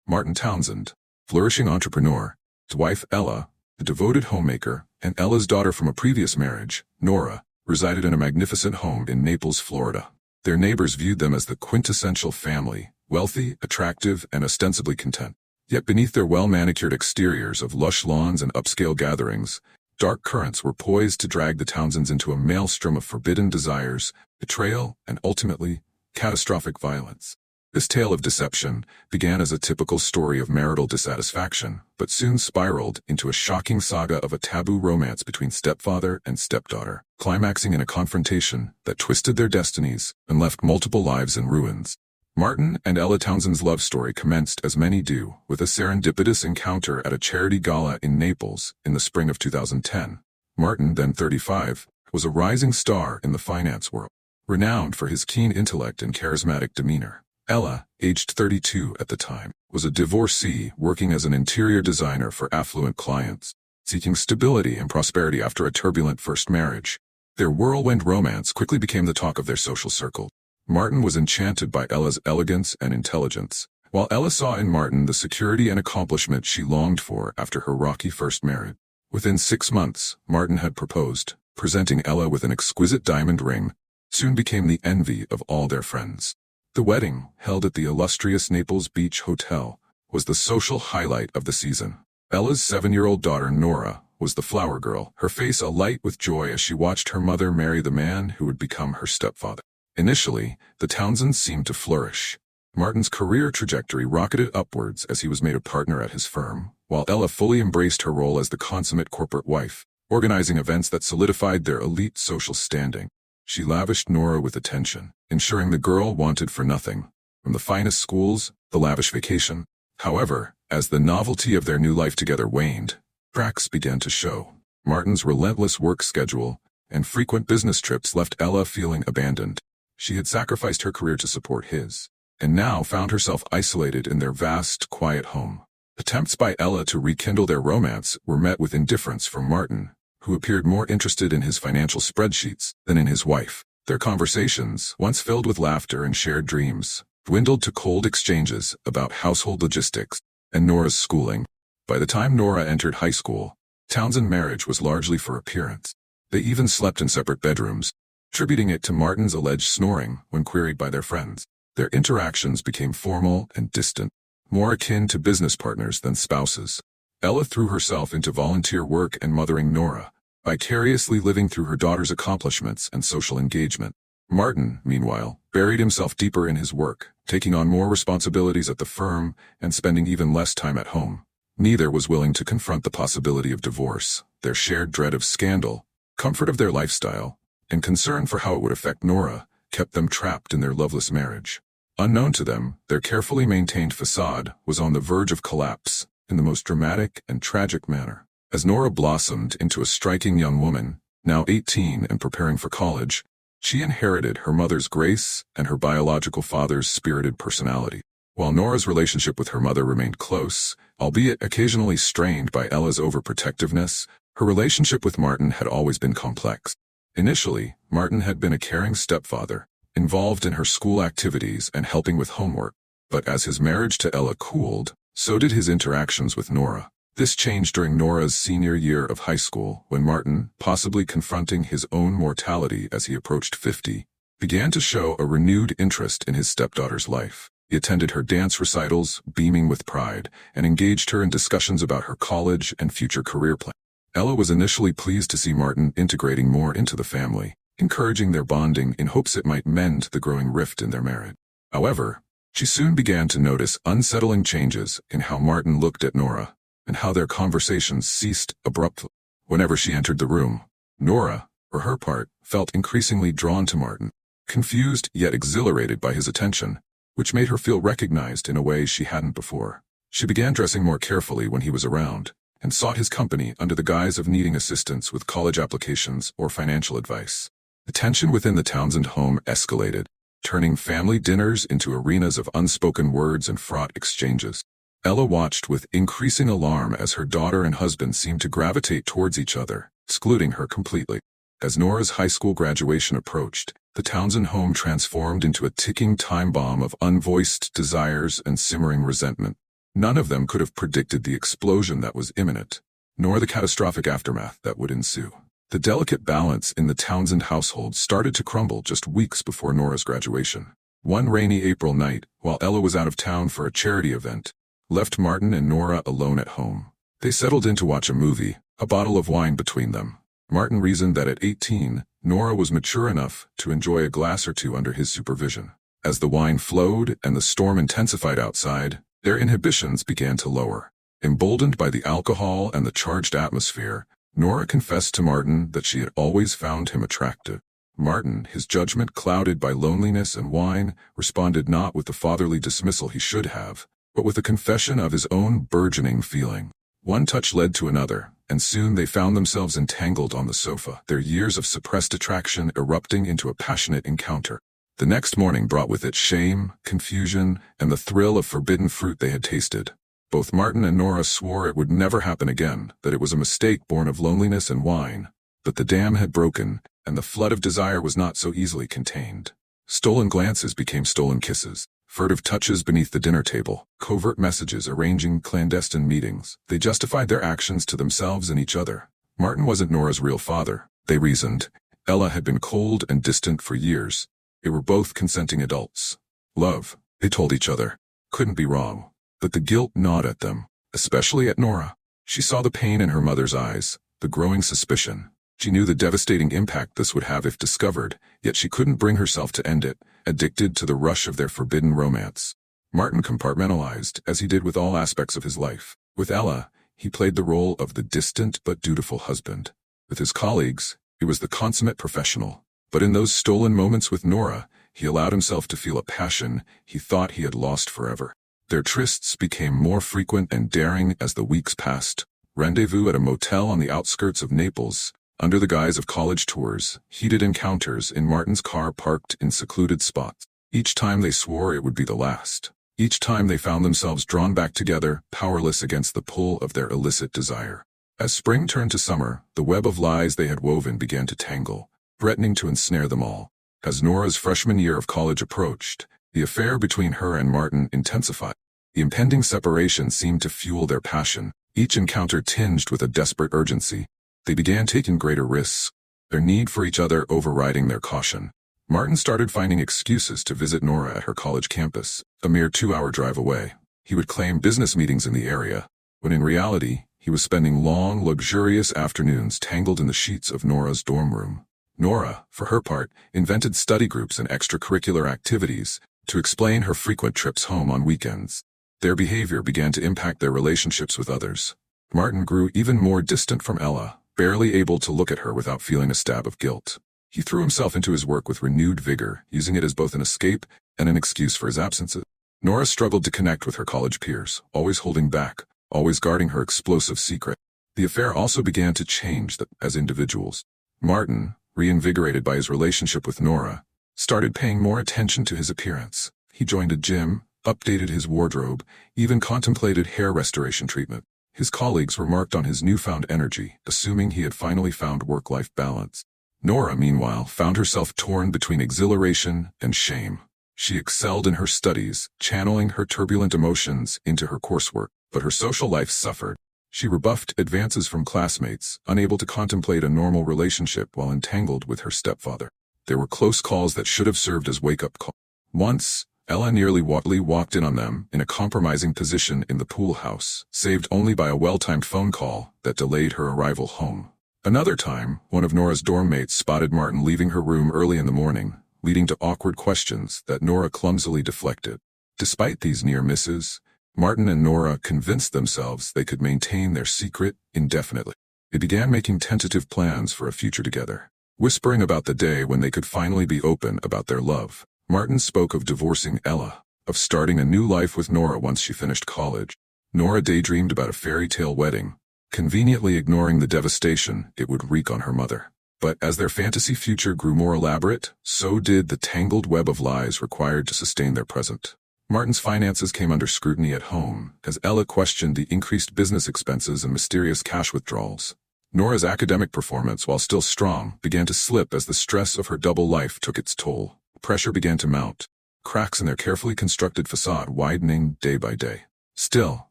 Martin Townsend, flourishing entrepreneur, his wife Ella, a devoted homemaker, and Ella's daughter from a previous marriage, Nora, resided in a magnificent home in Naples, Florida. Their neighbors viewed them as the quintessential family, wealthy, attractive, and ostensibly content. Yet beneath their well-manicured exteriors of lush lawns and upscale gatherings, dark currents were poised to drag the Townsends into a maelstrom of forbidden desires, betrayal, and ultimately, catastrophic violence. This tale of deception began as a typical story of marital dissatisfaction, but soon spiraled into a shocking saga of a taboo romance between stepfather and stepdaughter, climaxing in a confrontation that twisted their destinies and left multiple lives in ruins. Martin and Ella Townsend's love story commenced as many do, with a serendipitous encounter at a charity gala in Naples in the spring of 2010. Martin, then 35, was a rising star in the finance world, renowned for his keen intellect and charismatic demeanor. Ella, aged 32 at the time, was a divorcee working as an interior designer for affluent clients, seeking stability and prosperity after a turbulent first marriage. Their whirlwind romance quickly became the talk of their social circle. Martin was enchanted by Ella's elegance and intelligence, while Ella saw in Martin the security and accomplishment she longed for after her rocky first marriage. Within 6 months, Martin had proposed, presenting Ella with an exquisite diamond ring, soon became the envy of all their friends. The wedding, held at the illustrious Naples Beach Hotel, was the social highlight of the season. Ella's 7-year-old daughter Nora was the flower girl, her face alight with joy as she watched her mother marry the man who would become her stepfather. Initially, the Townsends seemed to flourish. Martin's career trajectory rocketed upwards as he was made a partner at his firm, while Ella fully embraced her role as the consummate corporate wife, organizing events that solidified their elite social standing. She lavished Nora with attention, ensuring the girl wanted for nothing, from the finest schools, the lavish vacation. However, as the novelty of their new life together waned, cracks began to show. Martin's relentless work schedule and frequent business trips left Ella feeling abandoned. She had sacrificed her career to support his, and now found herself isolated in their vast, quiet home. Attempts by Ella to rekindle their romance were met with indifference from Martin, who appeared more interested in his financial spreadsheets than in his wife. Their conversations, once filled with laughter and shared dreams, dwindled to cold exchanges about household logistics and Nora's schooling. By the time Nora entered high school, Townsend marriage was largely for appearance. They even slept in separate bedrooms, attributing it to Martin's alleged snoring when queried by their friends. Their interactions became formal and distant, more akin to business partners than spouses. Ella threw herself into volunteer work and mothering Nora, vicariously living through her daughter's accomplishments and social engagement. Martin, meanwhile, buried himself deeper in his work, taking on more responsibilities at the firm and spending even less time at home. Neither was willing to confront the possibility of divorce. Their shared dread of scandal, comfort of their lifestyle, and concern for how it would affect Nora kept them trapped in their loveless marriage. Unknown to them, their carefully maintained facade was on the verge of collapse in the most dramatic and tragic manner. As Nora blossomed into a striking young woman, now 18 and preparing for college, she inherited her mother's grace and her biological father's spirited personality. While Nora's relationship with her mother remained close, albeit occasionally strained by Ella's overprotectiveness, her relationship with Martin had always been complex. Initially, Martin had been a caring stepfather, involved in her school activities and helping with homework. But as his marriage to Ella cooled, so did his interactions with Nora. This changed during Nora's senior year of high school, when Martin, possibly confronting his own mortality as he approached 50, began to show a renewed interest in his stepdaughter's life. He attended her dance recitals, beaming with pride, and engaged her in discussions about her college and future career plans. Ella was initially pleased to see Martin integrating more into the family, encouraging their bonding in hopes it might mend the growing rift in their marriage. However, she soon began to notice unsettling changes in how Martin looked at Nora, and how their conversations ceased abruptly. Whenever she entered the room, Nora, for her part, felt increasingly drawn to Martin, confused yet exhilarated by his attention, which made her feel recognized in a way she hadn't before. She began dressing more carefully when he was around, and sought his company under the guise of needing assistance with college applications or financial advice. The tension within the Townsend home escalated, turning family dinners into arenas of unspoken words and fraught exchanges. Ella watched with increasing alarm as her daughter and husband seemed to gravitate towards each other, excluding her completely. As Nora's high school graduation approached, the Townsend home transformed into a ticking time bomb of unvoiced desires and simmering resentment. None of them could have predicted the explosion that was imminent, nor the catastrophic aftermath that would ensue. The delicate balance in the Townsend household started to crumble just weeks before Nora's graduation. One rainy April night, while Ella was out of town for a charity event, left Martin and Nora alone at home. They settled in to watch a movie, a bottle of wine between them. Martin reasoned that at 18, Nora was mature enough to enjoy a glass or two under his supervision. As the wine flowed and the storm intensified outside, their inhibitions began to lower. Emboldened by the alcohol and the charged atmosphere, Nora confessed to Martin that she had always found him attractive. Martin, his judgment clouded by loneliness and wine, responded not with the fatherly dismissal he should have, but with a confession of his own burgeoning feeling. One touch led to another, and soon they found themselves entangled on the sofa, their years of suppressed attraction erupting into a passionate encounter. The next morning brought with it shame, confusion, and the thrill of forbidden fruit they had tasted. Both Martin and Nora swore it would never happen again, that it was a mistake born of loneliness and wine. But the dam had broken, and the flood of desire was not so easily contained. Stolen glances became stolen kisses, furtive touches beneath the dinner table, covert messages arranging clandestine meetings. They justified their actions to themselves and each other. Martin wasn't Nora's real father, they reasoned. Ella had been cold and distant for years. They were both consenting adults. Love, they told each other, couldn't be wrong. But the guilt gnawed at them, especially at Nora. She saw the pain in her mother's eyes, the growing suspicion. She knew the devastating impact this would have if discovered, yet she couldn't bring herself to end it, addicted to the rush of their forbidden romance. Martin compartmentalized, as he did with all aspects of his life. With Ella, he played the role of the distant but dutiful husband. With his colleagues, he was the consummate professional. But in those stolen moments with Nora, he allowed himself to feel a passion he thought he had lost forever. Their trysts became more frequent and daring as the weeks passed. Rendezvous at a motel on the outskirts of Naples, under the guise of college tours, heated encounters in Martin's car parked in secluded spots. Each time they swore it would be the last. Each time they found themselves drawn back together, powerless against the pull of their illicit desire. As spring turned to summer, the web of lies they had woven began to tangle, threatening to ensnare them all. As Nora's freshman year of college approached, the affair between her and Martin intensified. The impending separation seemed to fuel their passion, each encounter tinged with a desperate urgency. They began taking greater risks, their need for each other overriding their caution. Martin started finding excuses to visit Nora at her college campus, a mere 2-hour drive away. He would claim business meetings in the area, when in reality, he was spending long, luxurious afternoons tangled in the sheets of Nora's dorm room. Nora, for her part, invented study groups and extracurricular activities to explain her frequent trips home on weekends. Their behavior began to impact their relationships with others. Martin grew even more distant from Ella, barely able to look at her without feeling a stab of guilt. He threw himself into his work with renewed vigor, using it as both an escape and an excuse for his absences. Nora struggled to connect with her college peers, always holding back, always guarding her explosive secret. The affair also began to change them as individuals. Martin, reinvigorated by his relationship with Nora, started paying more attention to his appearance. He joined a gym, updated his wardrobe, even contemplated hair restoration treatment. His colleagues remarked on his newfound energy, assuming he had finally found work-life balance. Nora, meanwhile, found herself torn between exhilaration and shame. She excelled in her studies, channeling her turbulent emotions into her coursework, but her social life suffered. She rebuffed advances from classmates, unable to contemplate a normal relationship while entangled with her stepfather. There were close calls that should have served as wake-up calls. Once, Ella nearly walked in on them in a compromising position in the pool house, saved only by a well-timed phone call that delayed her arrival home. Another time, one of Nora's dorm mates spotted Martin leaving her room early in the morning, leading to awkward questions that Nora clumsily deflected. Despite these near misses, Martin and Nora convinced themselves they could maintain their secret indefinitely. They began making tentative plans for a future together, whispering about the day when they could finally be open about their love. Martin spoke of divorcing Ella, of starting a new life with Nora once she finished college. Nora daydreamed about a fairy tale wedding, conveniently ignoring the devastation it would wreak on her mother. But as their fantasy future grew more elaborate, so did the tangled web of lies required to sustain their present. Martin's finances came under scrutiny at home, as Ella questioned the increased business expenses and mysterious cash withdrawals. Nora's academic performance, while still strong, began to slip as the stress of her double life took its toll. Pressure began to mount, cracks in their carefully constructed facade widening day by day. Still,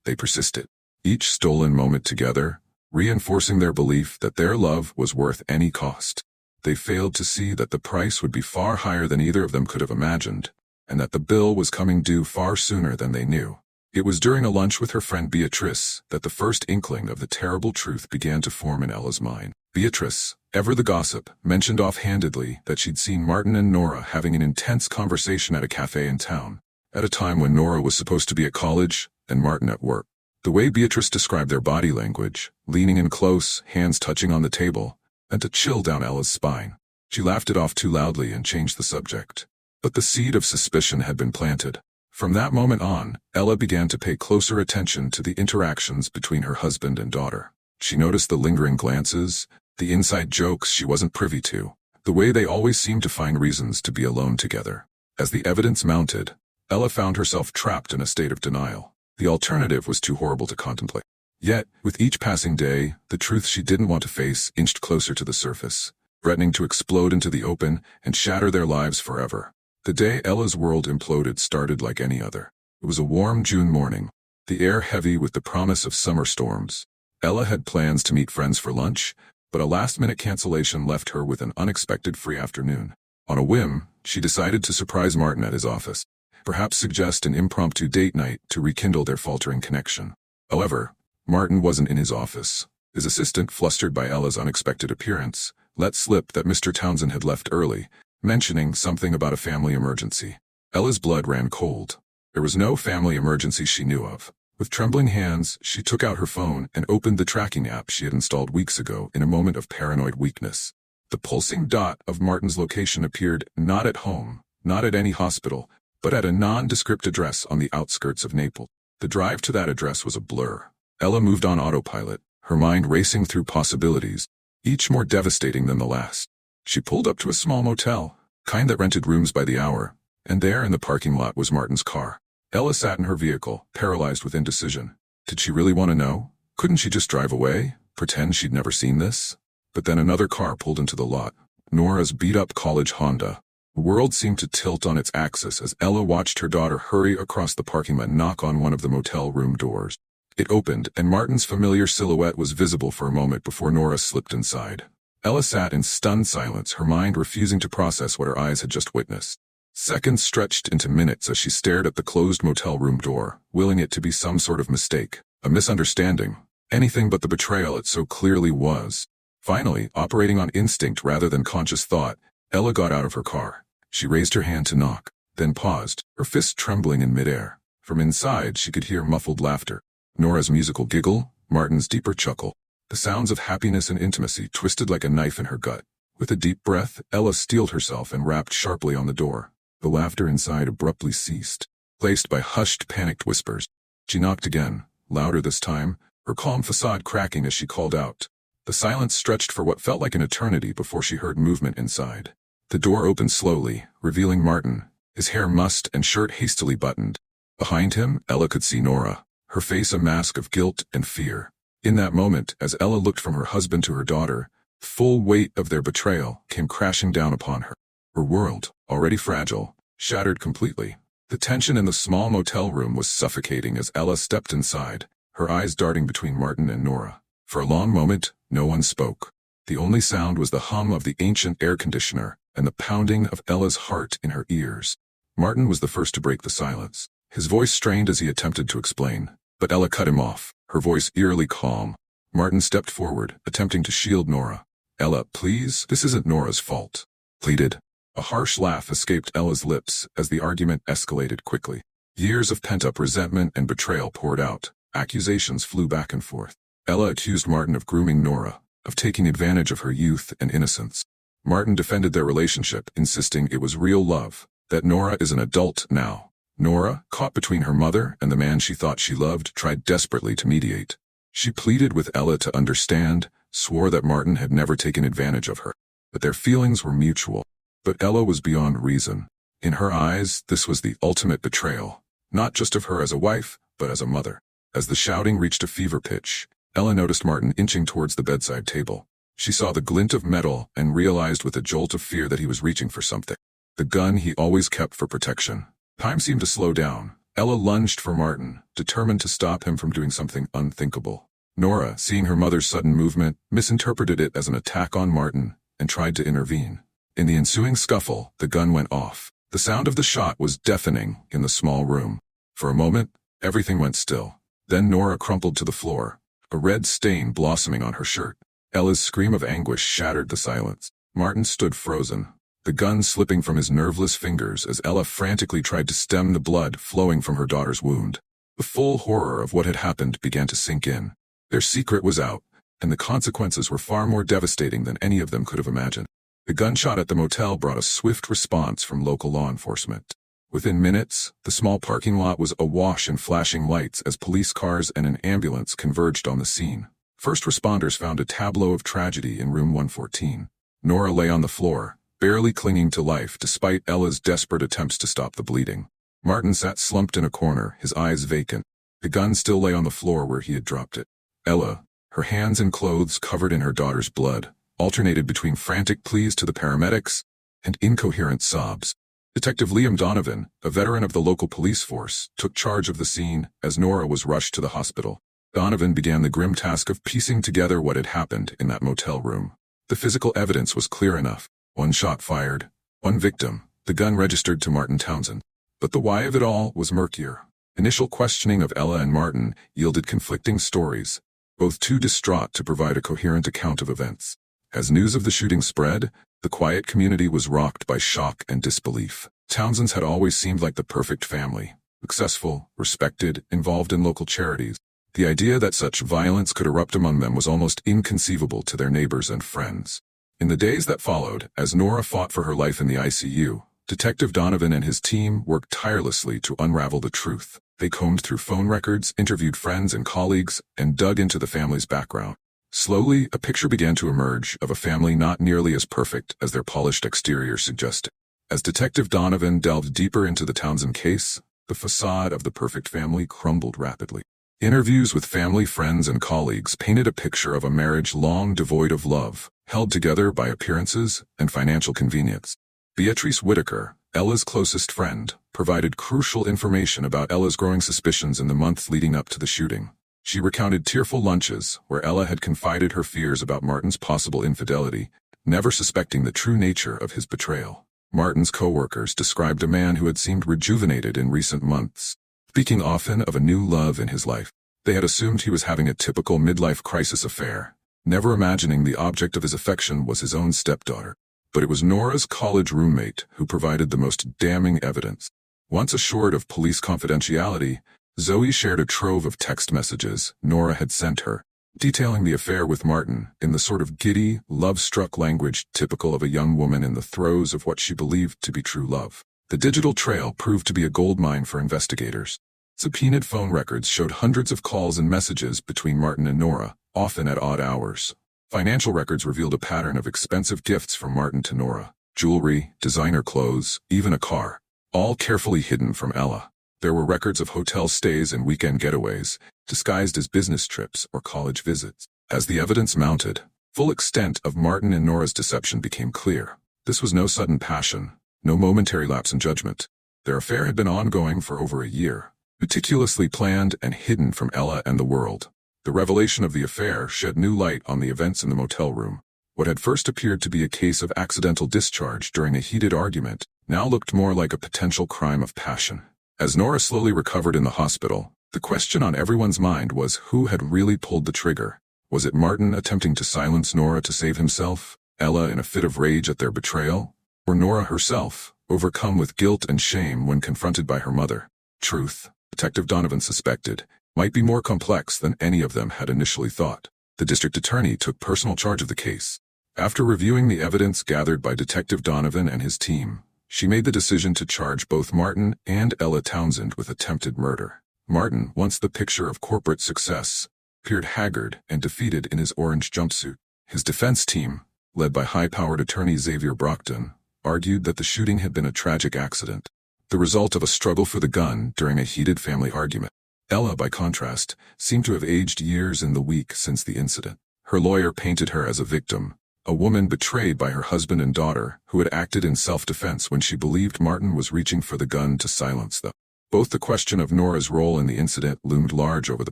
they persisted. Each stolen moment together, reinforcing their belief that their love was worth any cost. They failed to see that the price would be far higher than either of them could have imagined, and that the bill was coming due far sooner than they knew. It was during a lunch with her friend Beatrice that the first inkling of the terrible truth began to form in Ella's mind. Beatrice, ever the gossip, mentioned offhandedly that she'd seen Martin and Nora having an intense conversation at a cafe in town, at a time when Nora was supposed to be at college and Martin at work. The way Beatrice described their body language, leaning in close, hands touching on the table, sent a chill down Ella's spine. She laughed it off too loudly and changed the subject. But the seed of suspicion had been planted. From that moment on, Ella began to pay closer attention to the interactions between her husband and daughter. She noticed the lingering glances, the inside jokes she wasn't privy to, the way they always seemed to find reasons to be alone together. As the evidence mounted, Ella found herself trapped in a state of denial. The alternative was too horrible to contemplate. Yet, with each passing day, the truth she didn't want to face inched closer to the surface, threatening to explode into the open and shatter their lives forever. The day Ella's world imploded started like any other. It was a warm June morning, the air heavy with the promise of summer storms. Ella had plans to meet friends for lunch, but a last-minute cancellation left her with an unexpected free afternoon. On a whim, she decided to surprise Martin at his office, perhaps suggest an impromptu date night to rekindle their faltering connection. However, Martin wasn't in his office. His assistant, flustered by Ella's unexpected appearance, let slip that Mr. Townsend had left early, mentioning something about a family emergency. Ella's blood ran cold. There was no family emergency she knew of. With trembling hands, she took out her phone and opened the tracking app she had installed weeks ago in a moment of paranoid weakness. The pulsing dot of Martin's location appeared not at home, not at any hospital, but at a nondescript address on the outskirts of Naples. The drive to that address was a blur. Ella moved on autopilot, her mind racing through possibilities, each more devastating than the last. She pulled up to a small motel, kind that rented rooms by the hour, and there in the parking lot was Martin's car. Ella sat in her vehicle, paralyzed with indecision. Did she really want to know? Couldn't she just drive away, pretend she'd never seen this? But then another car pulled into the lot, Nora's beat-up college Honda. The world seemed to tilt on its axis as Ella watched her daughter hurry across the parking lot and knock on one of the motel room doors. It opened, and Martin's familiar silhouette was visible for a moment before Nora slipped inside. Ella sat in stunned silence, her mind refusing to process what her eyes had just witnessed. Seconds stretched into minutes as she stared at the closed motel room door, willing it to be some sort of mistake, a misunderstanding, anything but the betrayal it so clearly was. Finally, operating on instinct rather than conscious thought, Ella got out of her car. She raised her hand to knock, then paused, her fist trembling in midair. From inside, she could hear muffled laughter. Nora's musical giggle, Martin's deeper chuckle. The sounds of happiness and intimacy twisted like a knife in her gut. With a deep breath, Ella steeled herself and rapped sharply on the door. The laughter inside abruptly ceased, replaced by hushed, panicked whispers. She knocked again, louder this time, her calm facade cracking as she called out. The silence stretched for what felt like an eternity before she heard movement inside. The door opened slowly, revealing Martin, his hair mussed and shirt hastily buttoned. Behind him, Ella could see Nora, her face a mask of guilt and fear. In that moment, as Ella looked from her husband to her daughter, the full weight of their betrayal came crashing down upon her. Her world, already fragile, shattered completely. The tension in the small motel room was suffocating as Ella stepped inside, her eyes darting between Martin and Nora. For a long moment, no one spoke. The only sound was the hum of the ancient air conditioner and the pounding of Ella's heart in her ears. Martin was the first to break the silence. His voice strained as he attempted to explain, but Ella cut him off, her voice eerily calm. Martin stepped forward, attempting to shield Nora. "Ella, please, this isn't Nora's fault," pleaded. A harsh laugh escaped Ella's lips as the argument escalated quickly. Years of pent-up resentment and betrayal poured out. Accusations flew back and forth. Ella accused Martin of grooming Nora, of taking advantage of her youth and innocence. Martin defended their relationship, insisting it was real love, that Nora is an adult now. Nora, caught between her mother and the man she thought she loved, tried desperately to mediate. She pleaded with Ella to understand, swore that Martin had never taken advantage of her, that their feelings were mutual. But Ella was beyond reason. In her eyes, this was the ultimate betrayal, not just of her as a wife, but as a mother. As the shouting reached a fever pitch, Ella noticed Martin inching towards the bedside table. She saw the glint of metal and realized with a jolt of fear that he was reaching for something. The gun he always kept for protection. Time seemed to slow down, Ella lunged for Martin, determined to stop him from doing something unthinkable. Nora, seeing her mother's sudden movement, misinterpreted it as an attack on Martin and tried to intervene. In the ensuing scuffle, the gun went off. The sound of the shot was deafening in the small room. For a moment, everything went still. Then Nora crumpled to the floor, a red stain blossoming on her shirt. Ella's scream of anguish shattered the silence. Martin stood frozen, the gun slipping from his nerveless fingers as Ella frantically tried to stem the blood flowing from her daughter's wound. The full horror of what had happened began to sink in. Their secret was out, and the consequences were far more devastating than any of them could have imagined. The gunshot at the motel brought a swift response from local law enforcement. Within minutes, the small parking lot was awash in flashing lights as police cars and an ambulance converged on the scene. First responders found a tableau of tragedy in room 114. Nora lay on the floor, barely clinging to life despite Ella's desperate attempts to stop the bleeding. Martin sat slumped in a corner, his eyes vacant. The gun still lay on the floor where he had dropped it. Ella, her hands and clothes covered in her daughter's blood, alternated between frantic pleas to the paramedics and incoherent sobs. Detective Liam Donovan, a veteran of the local police force, took charge of the scene as Nora was rushed to the hospital. Donovan began the grim task of piecing together what had happened in that motel room. The physical evidence was clear enough. One shot fired, one victim, the gun registered to Martin Townsend. But the why of it all was murkier. Initial questioning of Ella and Martin yielded conflicting stories, both too distraught to provide a coherent account of events. As news of the shooting spread, the quiet community was rocked by shock and disbelief. Townsends had always seemed like the perfect family, successful, respected, involved in local charities. The idea that such violence could erupt among them was almost inconceivable to their neighbors and friends. In the days that followed, as Nora fought for her life in the ICU, Detective Donovan and his team worked tirelessly to unravel the truth. They combed through phone records, interviewed friends and colleagues, and dug into the family's background. Slowly, a picture began to emerge of a family not nearly as perfect as their polished exterior suggested. As Detective Donovan delved deeper into the Townsend case, the facade of the perfect family crumbled rapidly. Interviews with family, friends, and colleagues painted a picture of a marriage long devoid of love, held together by appearances and financial convenience. Beatrice Whitaker, Ella's closest friend, provided crucial information about Ella's growing suspicions in the months leading up to the shooting. She recounted tearful lunches where Ella had confided her fears about Martin's possible infidelity, never suspecting the true nature of his betrayal. Martin's co-workers described a man who had seemed rejuvenated in recent months, speaking often of a new love in his life. They had assumed he was having a typical midlife crisis affair, never imagining the object of his affection was his own stepdaughter. But it was Nora's college roommate who provided the most damning evidence. Once assured of police confidentiality, Zoe shared a trove of text messages Nora had sent her, detailing the affair with Martin in the sort of giddy, love-struck language typical of a young woman in the throes of what she believed to be true love. The digital trail proved to be a goldmine for investigators. Subpoenaed phone records showed hundreds of calls and messages between Martin and Nora, often at odd hours. Financial records revealed a pattern of expensive gifts from Martin to Nora, jewelry, designer clothes, even a car, all carefully hidden from Ella. There were records of hotel stays and weekend getaways, disguised as business trips or college visits. As the evidence mounted, full extent of Martin and Nora's deception became clear. This was no sudden passion, no momentary lapse in judgment. Their affair had been ongoing for over a year, meticulously planned and hidden from Ella and the world. The revelation of the affair shed new light on the events in the motel room. What had first appeared to be a case of accidental discharge during a heated argument now looked more like a potential crime of passion. As Nora slowly recovered in the hospital, the question on everyone's mind was who had really pulled the trigger. Was it Martin attempting to silence Nora to save himself, Ella in a fit of rage at their betrayal, or Nora herself, overcome with guilt and shame when confronted by her mother? Truth, Detective Donovan suspected, might be more complex than any of them had initially thought. The district attorney took personal charge of the case. After reviewing the evidence gathered by Detective Donovan and his team, she made the decision to charge both Martin and Ella Townsend with attempted murder. Martin, once the picture of corporate success, appeared haggard and defeated in his orange jumpsuit. His defense team, led by high-powered attorney Xavier Brockton, argued that the shooting had been a tragic accident, the result of a struggle for the gun during a heated family argument. Ella, by contrast, seemed to have aged years in the week since the incident. Her lawyer painted her as a victim, a woman betrayed by her husband and daughter who had acted in self-defense when she believed Martin was reaching for the gun to silence them. Both the question of Nora's role in the incident loomed large over the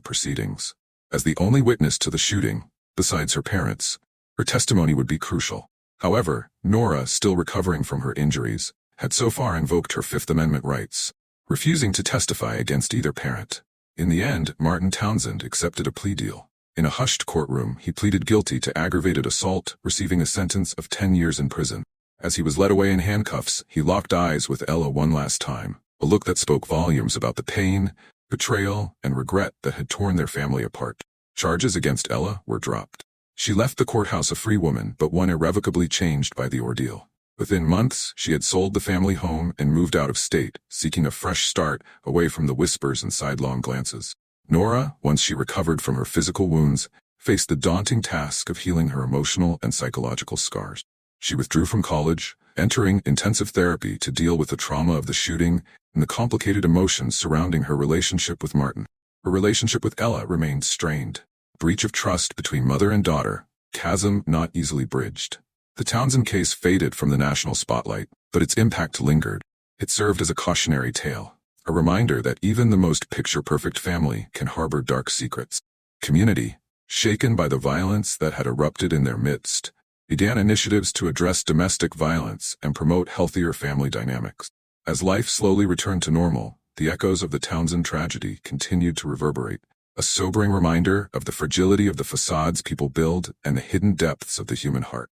proceedings. As the only witness to the shooting, besides her parents, her testimony would be crucial. However, Nora, still recovering from her injuries, had so far invoked her Fifth Amendment rights, refusing to testify against either parent. In the end, Martin Townsend accepted a plea deal. In a hushed courtroom, he pleaded guilty to aggravated assault, receiving a sentence of 10 years in prison. As he was led away in handcuffs, he locked eyes with Ella one last time, a look that spoke volumes about the pain, betrayal, and regret that had torn their family apart. Charges against Ella were dropped. She left the courthouse a free woman, but one irrevocably changed by the ordeal. Within months, she had sold the family home and moved out of state, seeking a fresh start away from the whispers and sidelong glances. Nora, once she recovered from her physical wounds, faced the daunting task of healing her emotional and psychological scars. She withdrew from college, entering intensive therapy to deal with the trauma of the shooting and the complicated emotions surrounding her relationship with Martin. Her relationship with Ella remained strained. Breach of trust between mother and daughter, chasm not easily bridged. The Townsend case faded from the national spotlight, but its impact lingered. It served as a cautionary tale, a reminder that even the most picture-perfect family can harbor dark secrets. Community, shaken by the violence that had erupted in their midst, began initiatives to address domestic violence and promote healthier family dynamics. As life slowly returned to normal, the echoes of the Townsend tragedy continued to reverberate, a sobering reminder of the fragility of the facades people build and the hidden depths of the human heart.